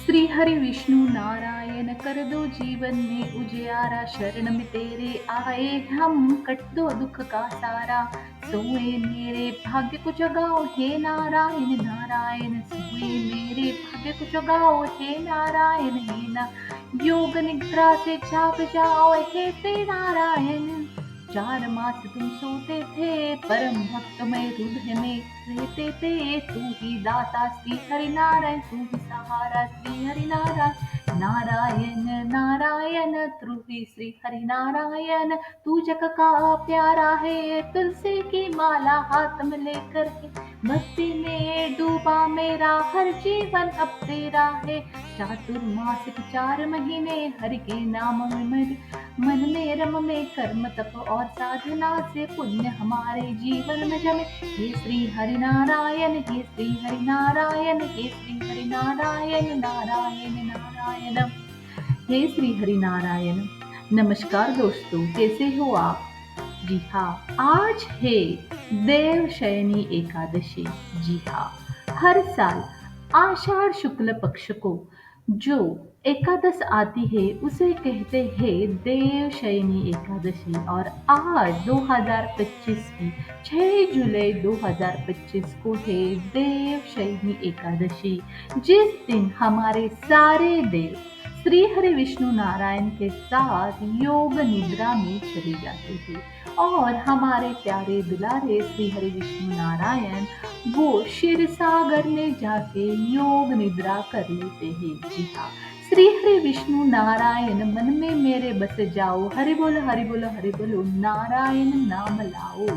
श्री हरि विष्णु नारायण कर दो जीवन में उजियारा, शरण में तेरे आए हम, कट दो दुख का सारा। सोए मेरे भाग्य को जगाओ हे नारायण नारायण, सोए मेरे भाग्य को जगाओ हे नारायण हे ना। योग निद्रा से जाग जाओ हे श्री नारायण। 4 मास तुम सोते थे, परम भक्त में हृदय में रहते थे। तू ही दाता श्री हरि नारायण, तू ही सहारा श्री हरि नारायण नारायण नारायण। तू ही श्री हरि नारायण, तू जग का प्यारा है। तुलसी की माला हाथ में लेकर है, भक्ति में डूबा मेरा हर जीवन अब तेरा है। चातुर्मासिक 4 महीने हरि के नाम में मन में रम में, कर्म तप और साधना से पुण्य हमारे जीवन में जमे। हे श्री हरि नारायण, हे श्री हरि नारायण, हे श्री हरि नारायण नारायण नारायण। हे श्री हरि नारायण। नमस्कार दोस्तों, कैसे हो आप? जी हाँ, आज है देवशयनी एकादशी। जी हाँ, हर साल आषाढ़ शुक्ल पक्ष को जो एकादश आती है उसे कहते हैं देवशयनी एकादशी। और आज 2025 की 6 जुलाई 2025 को है देवशयनी एकादशी, जिस दिन हमारे सारे देव श्री हरि विष्णु नारायण के साथ योग निद्रा में चले जाते हैं। और हमारे प्यारे दुलारे श्री हरि विष्णु नारायण वो क्षीर सागर में जाके योग निद्रा कर लेते हैं। जी हाँ, श्री हरि विष्णु नारायण मन में मेरे बस जाओ, हरि बोलो हरि बोलो हरि बोलो, नारायण नाम लाओ।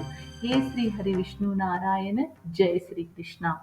हे श्री हरि विष्णु नारायण, जय श्री कृष्णा।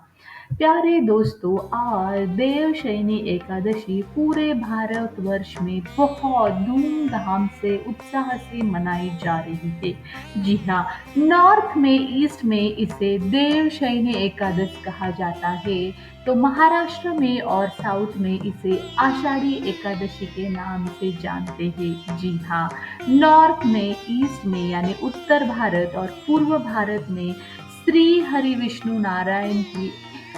प्यारे दोस्तों, आज देवशयनी एकादशी पूरे भारतवर्ष में बहुत धूमधाम से उत्साह से मनाई जा रही है। जी हाँ, नॉर्थ में ईस्ट में इसे देवशयनी एकादश कहा जाता है, तो महाराष्ट्र में और साउथ में इसे आषाढ़ी एकादशी के नाम से जानते हैं। जी हाँ, नॉर्थ में ईस्ट में यानी उत्तर भारत और पूर्व भारत में श्री हरि विष्णु नारायण की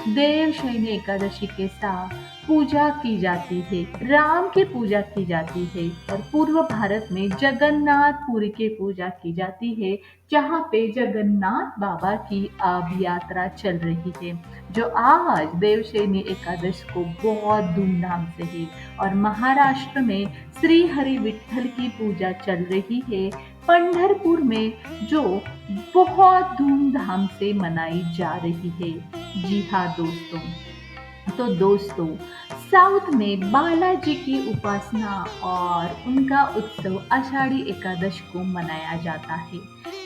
देवशयनी एकादशी के साथ पूजा की जाती है, राम की पूजा की जाती है। और पूर्व भारत में जगन्नाथपुरी की पूजा की जाती है, जहाँ पे जगन्नाथ बाबा की अब यात्रा चल रही है, जो आज देवशयनी एकादश को बहुत धूमधाम से है। और महाराष्ट्र में श्री हरि विठ्ठल की पूजा चल रही है, पंढरपुर में जो बहुत धूमधाम से मनाई जा रही है। जी हाँ दोस्तों, तो दोस्तों, साउथ में बालाजी की उपासना और उनका उत्सव आषाढ़ी एकादश को मनाया जाता है।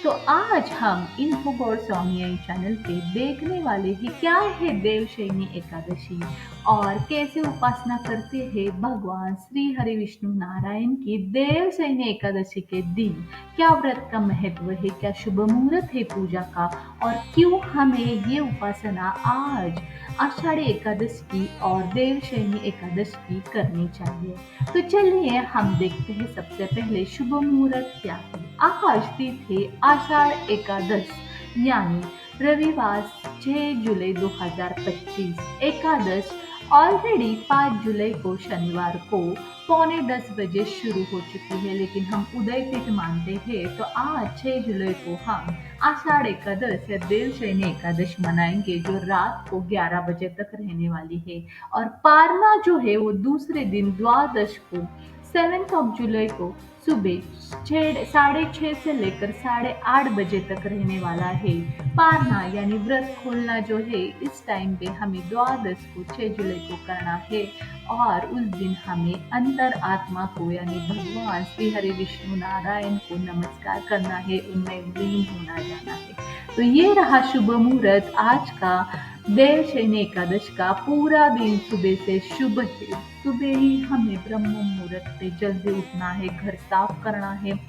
तो आज हम इन्फो गॉड स्वामी चैनल पे देखने वाले हैं क्या है देवशयनी एकादशी और कैसे उपासना करते हैं भगवान श्री हरि विष्णु नारायण की देवशयनी एकादशी के दिन। क्या व्रत का महत्व है, क्या शुभ मुहूर्त है पूजा का, और क्यों हमें ये उपासना आज आषाढ़ी एकादश की और देवशयनी एकादश की करनी चाहिए। तो चलिए हम देखते हैं सबसे पहले शुभ मुहूर्त क्या है। आज तिथि आषाढ़ एकादश यानी रविवार 6 जुलाई 2025। एकादश ऑलरेडी 5 जुलाई को शनिवार को 9:45 बजे शुरू हो चुकी है, लेकिन हम उदय तिथि मानते हैं, तो आज 6 जुलाई को हम आषाढ़ एकादश या देवशयनी एकादश मनाएंगे, जो रात को 11 बजे तक रहने वाली है। और पारना जो है वो दूसरे दिन द्वादश को 7 जुलाई को सुबह 6:30 से लेकर 8:30 बजे तक रहने वाला है। पारना यानी व्रत खोलना जो है इस टाइम पे हमें द्वादश को 6 जुलाई को करना है। और उस दिन हमें अंतर आत्मा को यानी भगवान श्री हरि विष्णु नारायण को नमस्कार करना है, उनमें लीन होना जाना है। तो ये रहा शुभ मुहूर्त आज का देवशयनी एकादश का। पूरा दिन सुबह से शुभ है, सुबह ही हमें ब्रह्म मुहूर्त पे जल्दी उठना है, घर साफ करना है,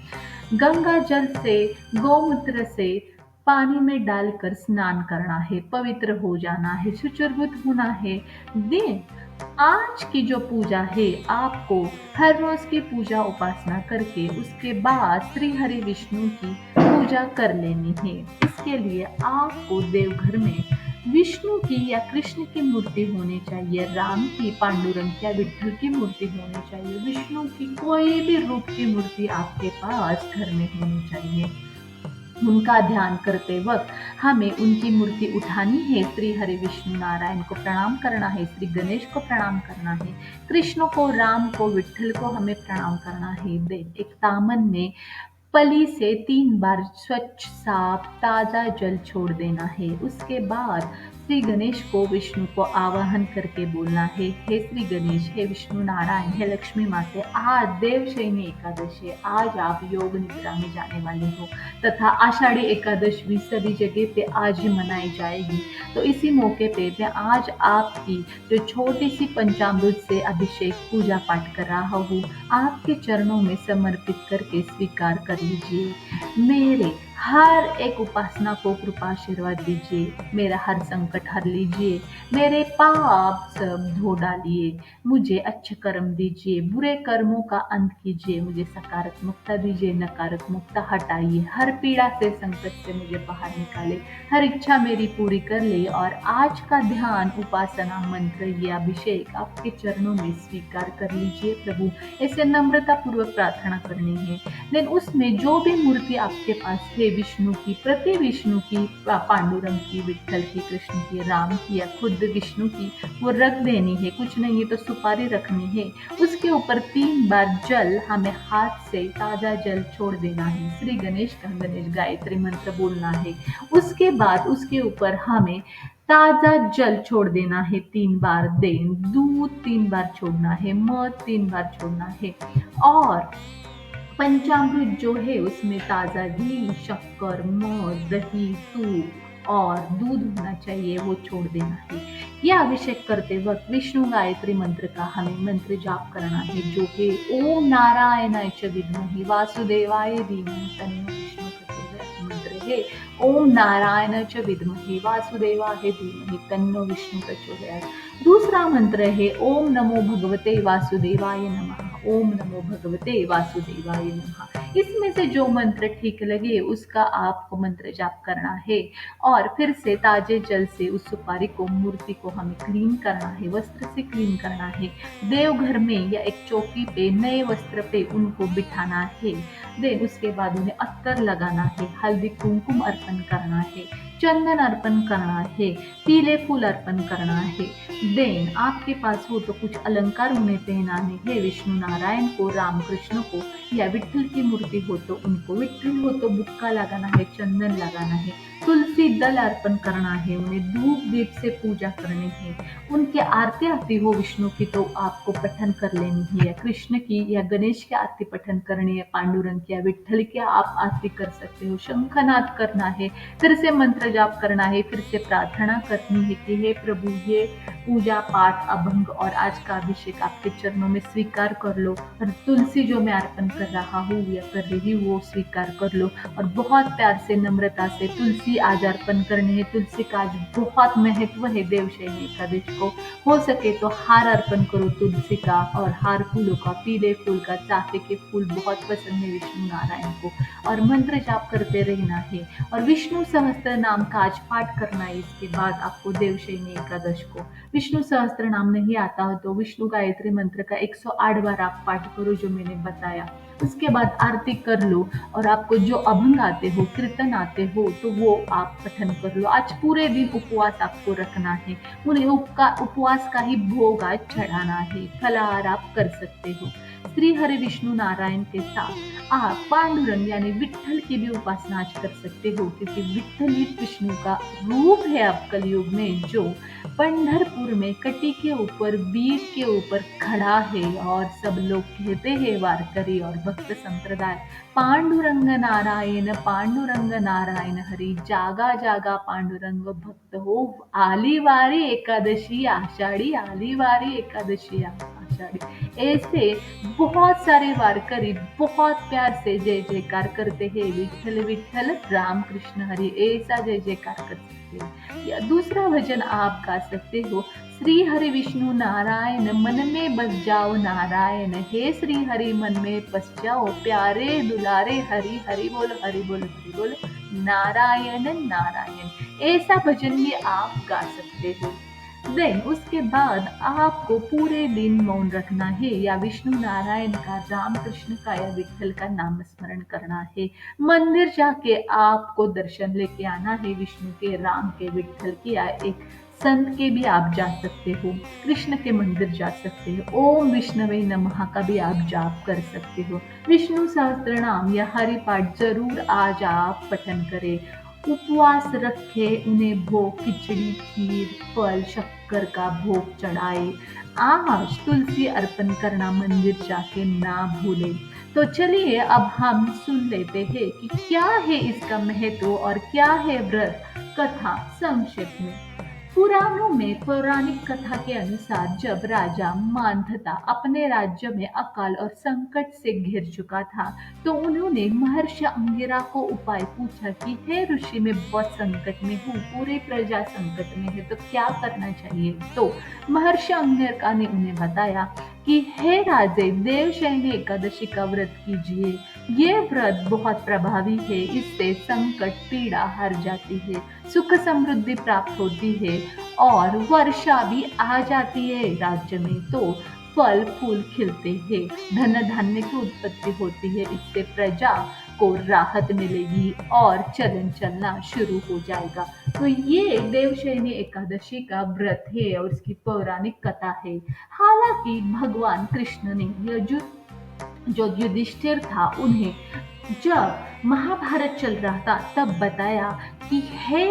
गंगा जल से गौमूत्र से पानी में डालकर स्नान करना है, पवित्र हो जाना है, शुचिर्भूत होना है। दिन आज की जो पूजा है आपको हर रोज की पूजा उपासना करके उसके बाद श्री हरि विष्णु की पूजा कर लेनी है। इसके लिए आपको देवघर में विष्णु की या कृष्ण की मूर्ति होनी चाहिए, राम की, पांडुरंग या विट्ठल की मूर्ति होनी चाहिए, विष्णु की कोई भी रूप की मूर्ति आपके पास घर में होनी चाहिए। उनका ध्यान करते वक्त हमें उनकी मूर्ति उठानी है, श्री हरि विष्णु नारायण को प्रणाम करना है, श्री गणेश को प्रणाम करना है, कृष्ण को, राम को, विट्ठल को हमें प्रणाम करना है। एक दामन में पली से 3 बार स्वच्छ साफ ताज़ा जल छोड़ देना है। उसके बाद श्री गणेश को, विष्णु को आवाहन करके बोलना है, हे श्री गणेश, हे विष्णु नारायण, हे लक्ष्मी माते, आज देवशयनी एकादश है, आज आप योग निद्रा में जाने वाले हो तथा आषाढ़ी एकादश भी सभी जगह पे आज ही मनाई जाएगी। तो इसी मौके पे मैं आज आपकी जो छोटी सी पंचामृत से अभिषेक पूजा पाठ कर रहा हूँ, आपके चरणों में समर्पित करके स्वीकार कर लीजिए। मेरे हर एक उपासना को कृपा आशीर्वाद दीजिए, मेरा हर संकट हर लीजिए, मेरे पाप सब धो डालिए, मुझे अच्छे कर्म दीजिए, बुरे कर्मों का अंत कीजिए, मुझे सकारात्मकता दीजिए, नकारात्मकता हटाइए, हर पीड़ा से, संकट से मुझे बाहर निकाले, हर इच्छा मेरी पूरी कर ले। और आज का ध्यान, उपासना, मंत्र या अभिषेक आपके चरणों में स्वीकार कर लीजिए प्रभु। ऐसे नम्रता पूर्वक प्रार्थना करनी है। देन उसमें जो भी मूर्ति आपके पास है, विष्णु की, प्रति विष्णु की, पांडुरंग की, विट्ठल की, कृष्ण की, राम की या खुद विष्णु की, वो रख देनी है। कुछ नहीं है तो सुपारी रखनी है। उसके ऊपर 3 बार जल हमें हाथ से ताजा जल छोड़ देना है। श्री गणेश का गणेश गायत्री मंत्र बोलना है। उसके बाद उसके ऊपर हमें ताजा जल छोड़ देना है 3 बार। देन दूध 3 बार छोड़ना है, मध 3 बार छोड़ना है और पंचामृत जो है उसमें ताज़ा घी, शक्कर, मध, दही, दूध और दूध होना चाहिए, वो छोड़ देना है। यह अभिषेक करते वक्त विष्णु गायत्री मंत्र का हमें मंत्र जाप करना है, जो है ओम नारायणाय च विद्महे वासुदेवाय धीमहि तन्नो विष्णु प्रचोदयात् मंत्र है। ओम नारायणाय च विद्महे वासुदेवाय धीमहि तन्नो विष्णु प्रचोदयात्। दूसरा मंत्र है ओम नमो भगवते वासुदेवाय नमः। ओम नमो भगवते वासुदेवाय नमः। इसमें से जो मंत्र ठीक लगे उसका आपको मंत्र जाप करना है और फिर से ताजे जल से उस सुपारी को, मूर्ति को हमें क्लीन करना है, वस्त्र से क्लीन करना है। देवघर में या एक चौकी पे नए वस्त्र पे उनको बिठाना है। देन उसके बाद उन्हें अत्तर लगाना है, हल्दी कुमकुम अर्पण करना है, चंदन अर्पण करना है, पीले फूल अर्पण करना है। देन आपके पास हो तो कुछ अलंकार उन्हें पहनाने हैं, विष्णु नारायण को, राम कृष्ण को या विट्ठल की मूर्ति हो तो उनको, विट्ठल हो तो बुक्का लगाना है, चंदन लगाना है, तुलसी दल अर्पण करना है, उन्हें धूप दीप से पूजा करनी है। उनकी आरती आती हो विष्णु की तो आपको पठन कर लेनी है, या कृष्ण की या गणेश की आरती पठन करनी है, पांडुरंग की या विट्ठल की आप आरती कर सकते हो, शंखनाद करना है, फिर से मंत्र जाप करना है, फिर से प्रार्थना करनी है कि हे प्रभु, ये पूजा पाठ अभंग और आज का अभिषेक आपके चरणों में स्वीकार कर लो, और तुलसी जो मैं अर्पण कर रहा हूँ या कर रही हूँ वो स्वीकार कर लो। और बहुत प्यार से, नम्रता से तुलसी आज अर्पण करनी है। तुलसी का आज बहुत महत्व है देवशयनी एकादश को। हो सके तो हार अर्पण करो तुलसी का, और हार फूलों का, पीले फूल का, चाफे के फूल बहुत पसंद है विष्णु नारायण को। और मंत्र जाप करते रहना है और विष्णु सहस्त्र नाम का आज पाठ करना है। इसके बाद आपको देवशयनी एकादश को विष्णु सहस्त्र नाम नहीं आता हो तो विष्णु गायत्री मंत्र का 108 बार आप पाठ करो जो मैंने बताया। उसके बाद आरती कर लो और आपको जो अभंग आते हो, कीर्तन आते हो तो वो आप पठन कर लो। आज पूरे दिन उपवास आपको रखना है, उन्हें उपवास का ही भोग आज चढ़ाना है। फलाहार आप कर सकते हो। श्री हरि विष्णु नारायण के साथ आप पांडुरंग यानी विट्ठल की भी उपासना आज कर सकते हो, क्योंकि विट्ठल ही विष्णु का रूप है अब कलयुग में, जो पंढरपुर में कटी के ऊपर, बीट के ऊपर खड़ा है। और सब लोग कहते हैं वारकरी और भक्त संप्रदाय, पांडुरंग नारायण हरि, जागा जागा पांडुरंग भक्त हो, आली वारी एकादशी आषाढ़ी, आली वारी एकादशी आषाढ़ी। ऐसे बहुत सारे वारकरी बहुत प्यार से जय जयकार करते हैं, विठ्ठल विठ्ठल राम कृष्ण हरि, ऐसा जय जयकार कर सकते हैं। या दूसरा भजन आप गा सकते हो, श्री हरि विष्णु नारायण मन में बस जाओ नारायण, हे श्री हरि मन में बस जाओ प्यारे दुलारे हरि, हरि बोल हरि बोल हरि बोल नारायण नारायण। ऐसा भजन भी आप गा सकते हो। देन उसके बाद आपको पूरे दिन मौन रखना है या विष्णु नारायण का, राम कृष्ण का या विट्ठल का नाम स्मरण करना है। मंदिर जाके आपको दर्शन लेके आना है विष्णु के, राम के, विट्ठल के या एक संत के भी आप जा सकते हो। कृष्ण के मंदिर जा सकते हो। ओम विष्णवे नमः का भी आप जाप कर सकते हो। विष्णु सहस्त्र नाम या हरि पाठ जरूर आज आप पठन करें। उपवास रखे, उन्हें भोग खिचड़ी, खीर, फल, शक्कर का भोग चढ़ाए। आज तुलसी अर्पण करना मंदिर जाके ना भूले। तो चलिए अब हम सुन लेते हैं कि क्या है इसका महत्व और क्या है व्रत कथा संक्षेप में। पुराणों में पौराणिक कथा के अनुसार जब राजा मांधाता अपने राज्य में अकाल और संकट से घिर चुका था, तो उन्होंने महर्षि अंगिरा को उपाय पूछा कि हे ऋषि, मैं बहुत संकट में हूँ, पूरी प्रजा संकट में है, तो क्या करना चाहिए। तो महर्षि अंगिरा ने उन्हें बताया कि हे राजे, देवशयनी एकादशी का व्रत कीजिए। ये व्रत बहुत प्रभावी है, इससे संकट पीड़ा हर जाती है, सुख समृद्धि प्राप्त होती है और वर्षा भी आ जाती है राज्य में, तो फल फूल खिलते हैं, धन धान्य की उत्पत्ति होती है, इससे प्रजा को राहत मिलेगी और चलन चलना शुरू हो जाएगा। तो ये देवशयनी एकादशी का व्रत है और इसकी पौराणिक कथा है। हालांकि भगवान कृष्ण ने जो युधिष्ठिर था उन्हें जब महाभारत चल रहा था तब बताया कि हे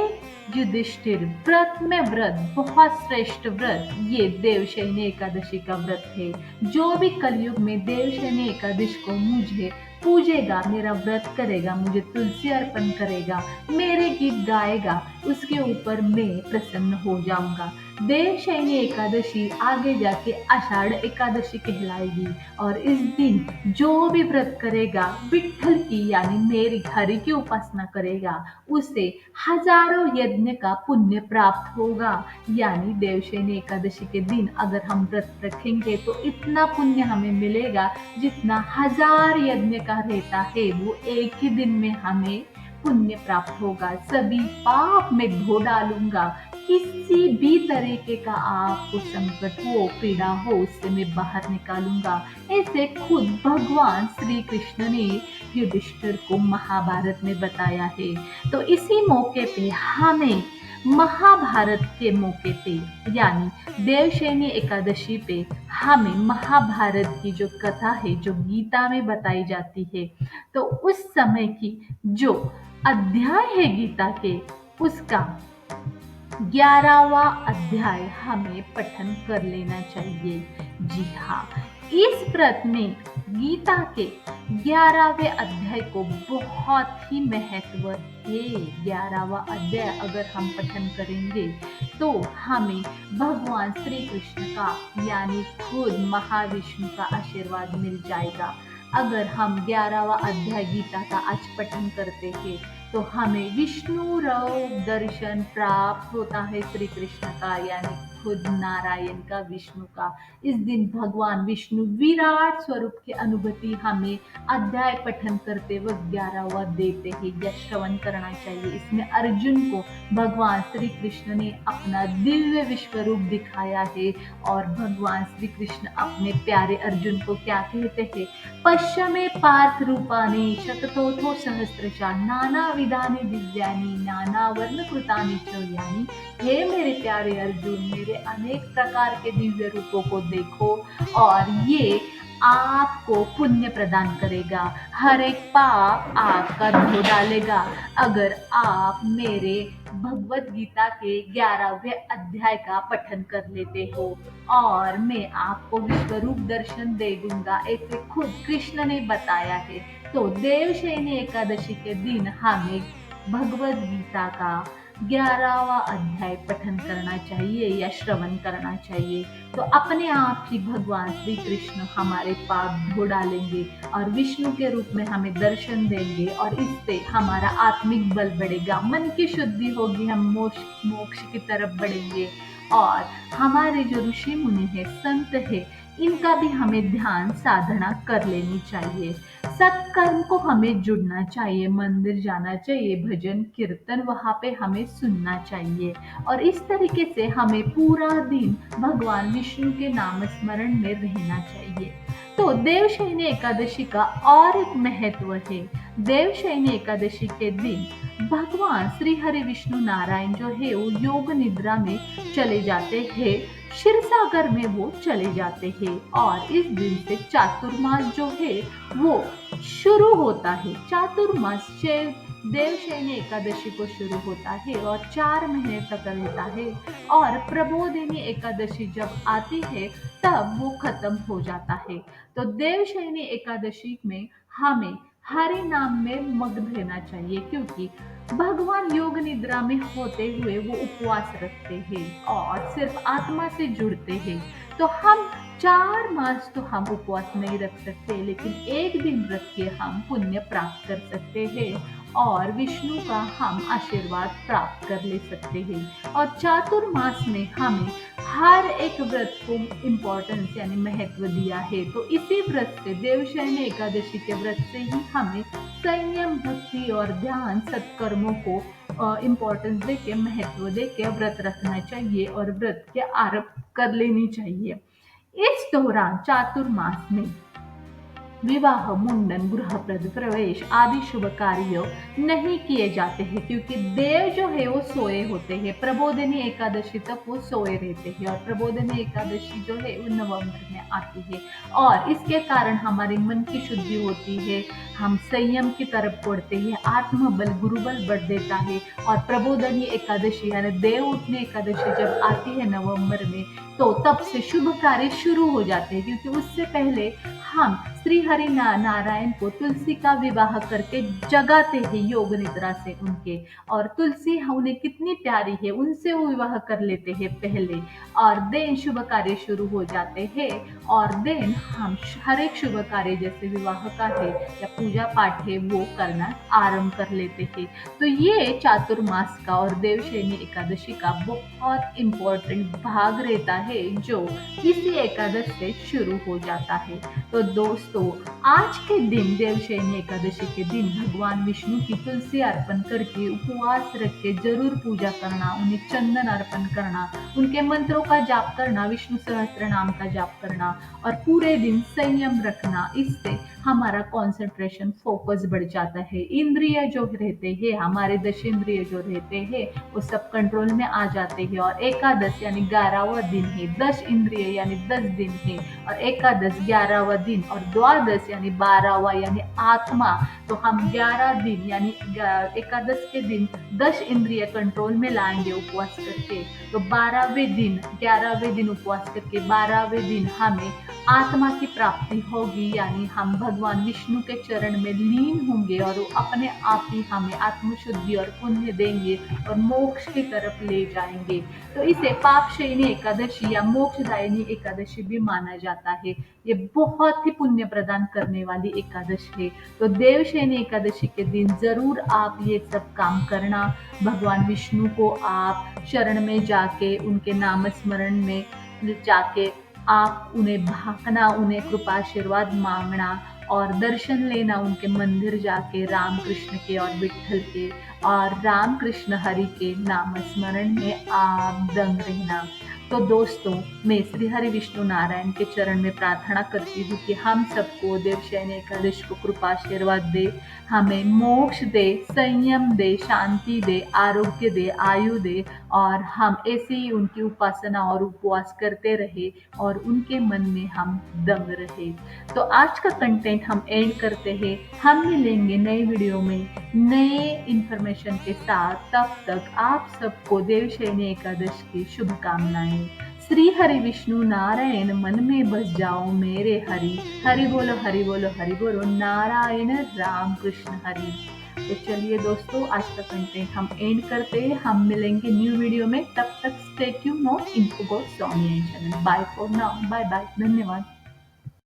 युधिष्ठिर, व्रत में व्रत, बहुत श्रेष्ठ व्रत ये देवशयनी एकादशी का व्रत है। जो भी कलयुग में देवशयनी एकादशी को मुझे पूजेगा, मेरा व्रत करेगा, मुझे तुलसी अर्पण करेगा, मेरे गीत गाएगा, उसके ऊपर मैं प्रसन्न हो जाऊंगा। देवशयनी एकादशी आगे जाके आषाढ़ एकादशी कहलाएगी और इस दिन जो भी व्रत करेगा, विट्ठल की यानी मेरी हरि की उपासना करेगा, उसे हजारों यज्ञ का पुण्य प्राप्त होगा। यानी देवशयनी एकादशी के दिन अगर हम व्रत रखेंगे तो इतना पुण्य हमें मिलेगा जितना 1000 यज्ञ का रहता है, वो एक ही दिन में हमें पुण्य प्राप्त होगा। सभी पाप में धो डालूंगा, किसी भी तरीके का आपको संकट हो, पीड़ा हो, उससे मैं बाहर निकालूंगा। ऐसे खुद भगवान श्री कृष्ण ने युधिष्ठिर को महाभारत में बताया है। तो इसी मौके पे हमें महाभारत के मौके पे यानी देवशयनी एकादशी पे हमें महाभारत की जो कथा है, जो गीता में बताई जाती है, तो उस समय की जो अध्याय है गीता के, उसका 11वां अध्याय हमें पठन कर लेना चाहिए। जी हाँ, इस व्रत में गीता के 11वें अध्याय को बहुत ही महत्व है। 11वां अध्याय अगर हम पठन करेंगे तो हमें भगवान श्री कृष्ण का यानी खुद महाविष्णु का आशीर्वाद मिल जाएगा। अगर हम 11वां अध्याय गीता का आज पठन करते हैं तो हमें विष्णु रूप दर्शन प्राप्त होता है श्री कृष्ण का यानी खुद नारायण का, विष्णु का। इस दिन भगवान विष्णु विराट स्वरूप की अनुभूति हमें अध्याय पठन करते वक्त 11वां देते हैं या श्रवण करना चाहिए। इसमें अर्जुन को भगवान श्री कृष्ण ने अपना दिव्य विश्व रूप दिखाया है और भगवान श्री कृष्ण अपने प्यारे अर्जुन को क्या कहते हैं, पश्य मे पार्थ रूपाणि शततोथो सहस्रशा नाना विधानि दिव्यानि नाना वर्ण कृतानि च। यानी हे मेरे प्यारे अर्जुन, मेरे अनेक प्रकार के दिव्य रूपों को देखो और ये आपको पुण्य प्रदान करेगा, हर एक पाप आपका धो डालेगा अगर आप मेरे भगवत गीता के 11वें अध्याय का पठन कर लेते हो और मैं आपको विश्वरूप दर्शन दे दूंगा, ऐसे खुद कृष्ण ने बताया है। तो देवशयनी एकादशी के दिन हमें भगवत गीता का 11वां अध्याय पठन करना चाहिए या श्रवण करना चाहिए। तो अपने आप ही भगवान श्री कृष्ण हमारे पाप धो डालेंगे और विष्णु के रूप में हमें दर्शन देंगे और इससे हमारा आत्मिक बल बढ़ेगा, मन की शुद्धि होगी, हम मोक्ष की तरफ बढ़ेंगे और हमारे जो ऋषि मुनि है, संत है, इनका भी हमें ध्यान साधना कर लेनी चाहिए। सत्कर्म को हमें जुड़ना चाहिए, मंदिर जाना चाहिए, भजन कीर्तन वहाँ पे हमें सुनना चाहिए और इस तरीके से हमें पूरा दिन भगवान विष्णु के नाम स्मरण में रहना चाहिए। तो देवशयनी एकादशी का और एक महत्व है। देवशयनी एकादशी के दिन भगवान श्री हरि विष्णु नारायण जो है वो योग निद्रा में चले जाते हैं, क्षीर सागर में वो चले जाते हैं और इस दिन से चातुर्मास जो है वो शुरू होता है। चातुर्मास देवशयनी एकादशी को शुरू होता है और 4 महीने तक रहता है और प्रबोधिनी एकादशी जब आती है तब वो खत्म हो जाता है। तो देवशयनी एकादशी में हमें हरि नाम में मग्न रहना चाहिए क्योंकि भगवान योग निद्रा में होते हुए वो उपवास रखते हैं और सिर्फ आत्मा से जुड़ते हैं। तो हम 4 मास तो हम उपवास नहीं रख सकते, लेकिन एक दिन रख के हम पुण्य प्राप्त कर सकते हैं और विष्णु का हम आशीर्वाद प्राप्त कर ले सकते हैं। और चातुर्मास में हमें हर एक व्रत को इम्पोर्टेंस यानी महत्व दिया है। तो इसी व्रत से, देवशयनी एकादशी के व्रत से ही हमें संयम, भक्ति और ध्यान, सत्कर्मों को इम्पोर्टेंस देके, महत्व देके व्रत रखना चाहिए और व्रत के आरंभ कर लेनी चाहिए। इस दौरान चातुर्मास में विवाह, मुंडन, गृह प्रवेश आदि शुभ कार्य नहीं किए जाते हैं क्योंकि देव जो है वो सोए होते हैं। प्रबोधिनी एकादशी तक वो सोए रहते हैं और प्रबोधिनी एकादशी जो है वो नवंबर में आती है और इसके कारण हमारे मन की शुद्धि होती है, हम संयम की तरफ बढ़ते हैं, आत्मबल, गुरुबल बढ़ देता है। और प्रबोधिनी एकादशी यानी देव उठने एकादशी जब आती है नवंबर में, तो तब से शुभ कार्य शुरू हो जाते हैं क्योंकि उससे पहले हम श्री हरि नारायण को तुलसी का विवाह करके जगाते हैं योग निद्रा से उनके, और तुलसी उन्हें कितनी प्यारी है, उनसे वो विवाह कर लेते हैं पहले और देन शुभ कार्य शुरू हो जाते हैं और देन हम हर एक शुभ कार्य जैसे विवाह का है या पूजा पाठ है वो करना आरंभ कर लेते हैं। तो ये चातुर्मास का और देवशयनी एकादशी का बहुत इम्पोर्टेंट भाग रहता है जो इसी एकादश से शुरू हो जाता है। तो दोस्तों, आज के दिन, देवशयनी एकादशी के दिन भगवान विष्णु की तुलसी अर्पण करके, उपवास रख के जरूर पूजा करना, उन्हें चंदन अर्पण करना, उनके मंत्रों का जाप करना, विष्णु सहस्त्र नाम का जाप करना और पूरे दिन संयम रखना। इससे हमारा कंसंट्रेशन, फोकस बढ़ जाता है। इंद्रिय जो रहते हैं, हमारे 10 इंद्रिय जो रहते हैं वो सब कंट्रोल में आ जाते हैं और एकादश यानी 11वां दिन है, 10 इंद्रिय यानी 10 दिन है और एकादश 11वां दिन और द्वादश यानी 12वां यानी आत्मा। तो हम 11 दिन यानी एकादश के दिन 10 इंद्रिय कंट्रोल में लाएंगे उपवास करके, तो 12वें दिन, 11वें दिन उपवास करके 12वें दिन हमें आत्मा की प्राप्ति होगी, यानी हम भगवान विष्णु के चरण में लीन होंगे और वो अपने आप ही हमें आत्मशुद्धि और पुण्य देंगे और मोक्ष की तरफ ले जाएंगे। तो इसे पापशयनी एकादशी या मोक्षदायिनी एकादशी भी माना जाता है। ये बहुत ही पुण्य प्रदान करने वाली एकादशी है। तो देवशयनी एकादशी के दिन जरूर आप ये सब काम करना। भगवान विष्णु को आप शरण में जाके, उनके नाम स्मरण में जाके आप उन्हें भाकना, उन्हें कृपा आशीर्वाद मांगना और दर्शन लेना उनके मंदिर जाके, राम कृष्ण के और विठ्ठल के और राम कृष्ण हरि के नाम स्मरण में आप दंग रहना। तो दोस्तों, मैं श्री हरि विष्णु नारायण के चरण में प्रार्थना करती हूँ कि हम सबको देवशयनी एकादशी को कृपा आशीर्वाद दे, हमें मोक्ष दे, संयम दे, शांति दे, आरोग्य दे, आयु दे और हम ऐसे ही उनकी उपासना और उपवास करते रहे और उनके मन में हम दंग रहे। तो आज का कंटेंट हम एंड करते हैं। हम मिलेंगे नए वीडियो में नए इंफॉर्मेशन के साथ। तब तक आप सबको देवशयनी एकादशी की शुभकामनाएं। श्री हरि विष्णु नारायण मन में बस जाओ मेरे हरि, हरि बोलो हरि बोलो हरि बोलो, नारायण राम कृष्ण हरि। तो चलिए दोस्तों, आज का कंटेंट हम एंड करते हैं। हम मिलेंगे न्यू वीडियो में। तब तक stay tuned on info God Swami channel. Bye for now, bye bye, धन्यवाद।